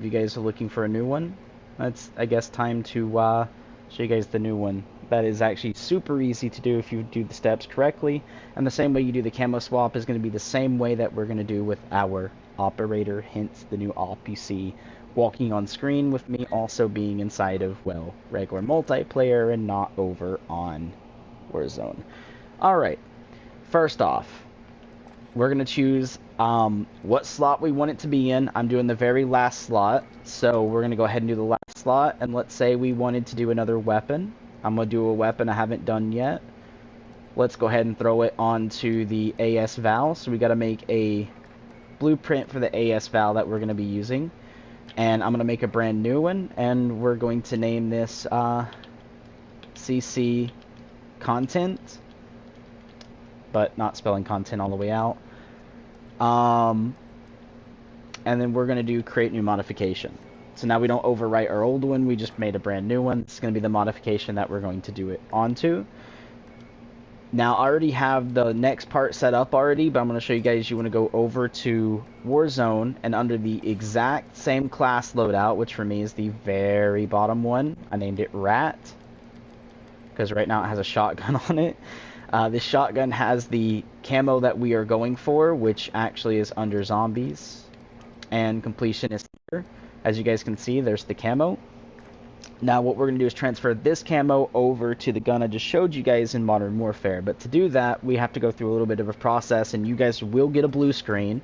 If you guys are looking for a new one, that's, I guess, time to show you guys the new one. That is actually super easy to do if you do the steps correctly. And the same way you do the camo swap is going to be the same way that we're going to do with our operator, hence the new op you see walking on screen with me also being inside of, well, regular multiplayer and not over on Warzone. Alright, first off, we're going to choose what slot we want it to be in. I'm doing the very last slot, so we're going to go ahead and do the last slot, and let's say we wanted to do another weapon. I'm going to do a weapon I haven't done yet. Let's go ahead and throw it onto the AS Val. So we got to make a blueprint for the AS Val that we're going to be using. And I'm going to make a brand new one, and we're going to name this CC Content, but not spelling content all the way out. And then we're going to do create new modification. So now we don't overwrite our old one, we just made a brand new one. It's going to be the modification that we're going to do it onto. Now I already have the next part set up already, but I'm going to show you guys. You want to go over to Warzone, and under the exact same class loadout, which for me is the very bottom one, I named it Rat, because right now it has a shotgun on it. This shotgun has the camo that we are going for, which actually is under zombies, and completion is here. As you guys can see, there's the camo. Now what we're going to do is transfer this camo over to the gun I just showed you guys in Modern Warfare. But to do that, we have to go through a little bit of a process, and you guys will get a blue screen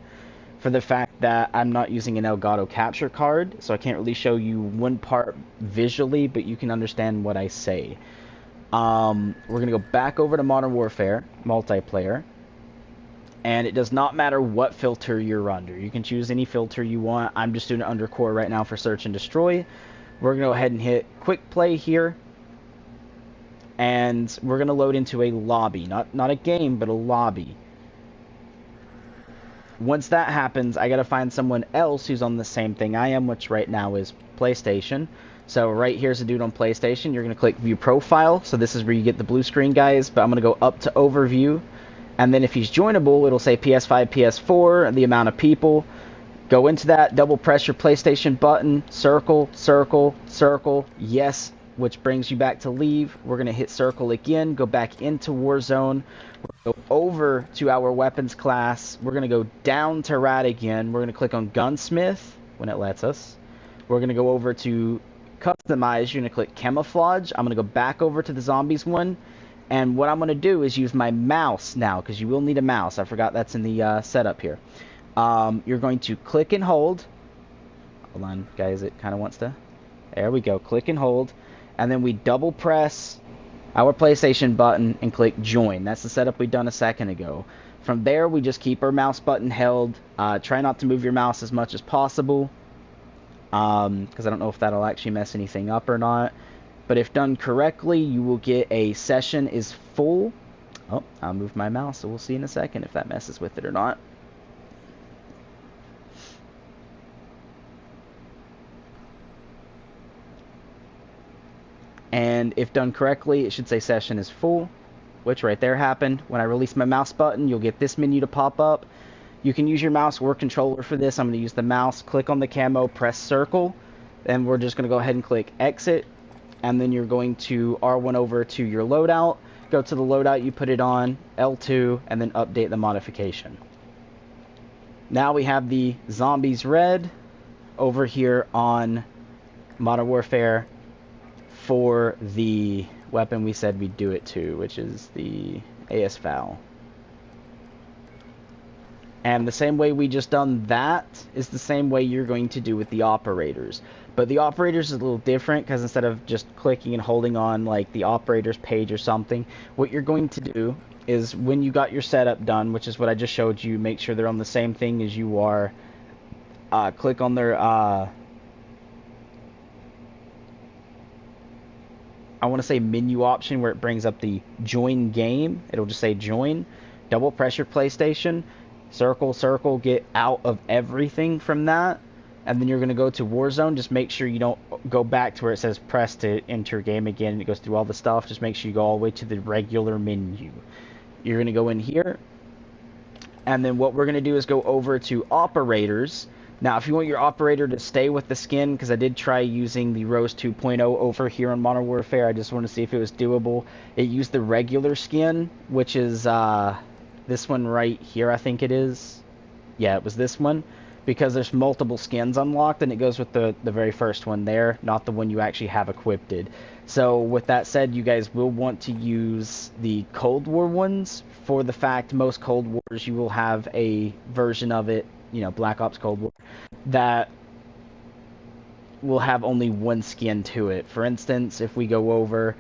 for the fact that I'm not using an Elgato capture card, so I can't really show you one part visually, but you can understand what I say. We're going to go back over to Modern Warfare, multiplayer, and it does not matter what filter you're under. You can choose any filter you want. I'm just doing it under core right now for search and destroy. We're going to go ahead and hit quick play here, and we're going to load into a lobby. Not a game, but a lobby. Once that happens, I got to find someone else who's on the same thing I am, which right now is PlayStation. So right here's a dude on PlayStation. You're going to click View Profile. So this is where you get the blue screen, guys. But I'm going to go up to Overview. And then if he's joinable, it'll say PS5, PS4, the amount of people. Go into that, double press your PlayStation button, circle, circle, circle, yes, which brings you back to leave. We're going to hit circle again, go back into Warzone. We're going to go over to our weapons class. We're going to go down to Rat again. We're going to click on Gunsmith when it lets us. We're going to go over to Customize. You're going to click Camouflage. I'm going to go back over to the Zombies one. And what I'm going to do is use my mouse now, because you will need a mouse. I forgot that's in the setup here. You're going to click and hold. Hold on, guys, it kind of wants to. There we go, click and hold. And then we double press our PlayStation button and click join. That's the setup we done a second ago. From there, we just keep our mouse button held. Try not to move your mouse as much as possible, because I don't know if that'll actually mess anything up or not. But if done correctly, you will get a session is full. Oh, I'll move my mouse, so we'll see in a second if that messes with it or not. And if done correctly, it should say session is full, which right there happened. When I release my mouse button, you'll get this menu to pop up. You can use your mouse or controller for this. I'm going to use the mouse. Click on the camo, press circle, and we're just going to go ahead and click exit. And then you're going to R1 over to your loadout. Go to the loadout, you put it on, L2, and then update the modification. Now we have the Zombies Red over here on Modern Warfare for the weapon we said we'd do it to, which is the AS Val. And the same way we just done that is the same way you're going to do with the operators. But the operators is a little different, because instead of just clicking and holding on like the operators page or something, what you're going to do is when you got your setup done, which is what I just showed you, make sure they're on the same thing as you are. Click on their I want to say menu option where it brings up the join game. It'll just say join. Double press your PlayStation. Circle, circle, get out of everything from that. And then you're going to go to Warzone. Just make sure you don't go back to where it says press to enter game again. And it goes through all the stuff. Just make sure you go all the way to the regular menu. You're going to go in here. And then what we're going to do is go over to operators. Now, if you want your operator to stay with the skin, because I did try using the Rose 2.0 over here on Modern Warfare, I just want to see if it was doable. It used the regular skin, which is this one right here, I think it is. Yeah, it was this one, because there's multiple skins unlocked, and it goes with the very first one there, not the one you actually have equipped. So with that said, you guys will want to use the Cold War ones, for the fact most Cold Wars you will have a version of it, you know, Black Ops Cold War, that will have only one skin to it. For instance, if we go over,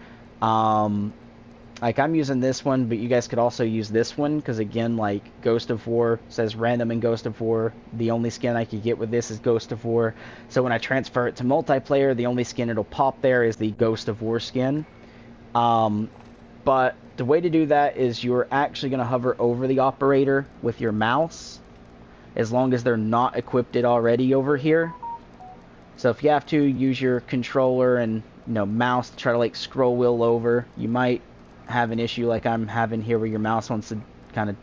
like I'm using this one, but you guys could also use this one, because again, like Ghost of War says random in Ghost of War, the only skin I could get with this is Ghost of War. So when I transfer it to multiplayer, the only skin it'll pop there is the Ghost of War skin. But the way to do that is you're actually going to hover over the operator with your mouse, as long as they're not equipped already over here. So if you have to, use your controller and mouse to try to like scroll wheel over. You might have an issue like I'm having here, where your mouse wants to kind of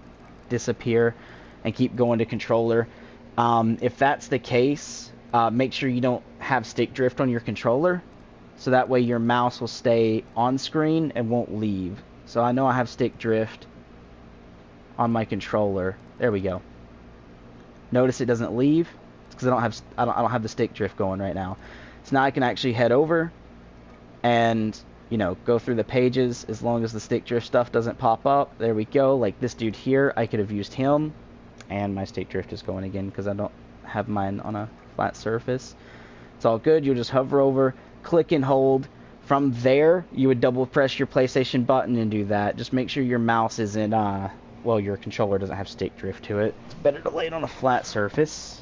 disappear and keep going to controller. If that's the case, make sure you don't have stick drift on your controller, so that way your mouse will stay on screen and won't leave. So I know I have stick drift on my controller. There we go. Notice it doesn't leave. It's because I don't have the stick drift going right now. So now I can actually head over and go through the pages, as long as the stick drift stuff doesn't pop up. There we go. Like this dude here, I could have used him, and my stick drift is going again because I don't have mine on a flat surface. It's all good. You'll just hover over, click and hold. From there, you would double press your PlayStation button and do that. Just make sure your mouse isn't, well, your controller doesn't have stick drift to it. It's better to lay it on a flat surface.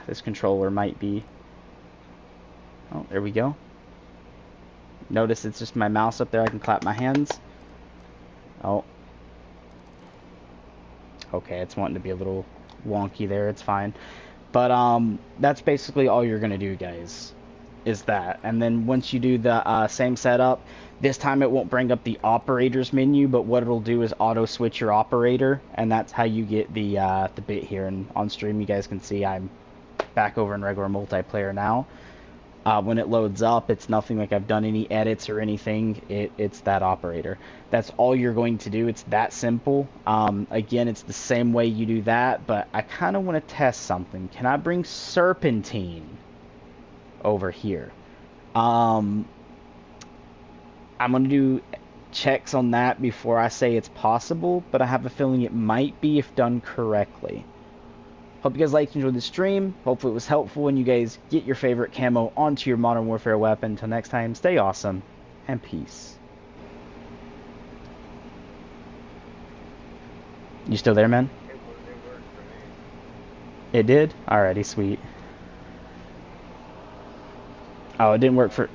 This controller might be... Oh, there we go. Notice it's just my mouse up there. I can clap my hands. Oh. Okay, it's wanting to be a little wonky there. It's fine. But that's basically all you're going to do, guys, is that. And then once you do the same setup, this time it won't bring up the operators menu, but what it'll do is auto switch your operator, and that's how you get the bit here. And on stream, you guys can see I'm back over in regular multiplayer now. When it loads up, it's nothing like I've done any edits or anything. It's that operator. That's all you're going to do. It's that simple. Again, it's the same way you do that, but I kind of want to test something. Can I bring Serpentine over here? I'm going to do checks on that before I say it's possible, but I have a feeling it might be if done correctly. Hope you guys liked and enjoyed the stream. Hopefully it was helpful and you guys get your favorite camo onto your Modern Warfare weapon. Until next time, stay awesome and peace. You still there, man? It worked for me. It did? Alrighty, sweet. Oh, it didn't work for...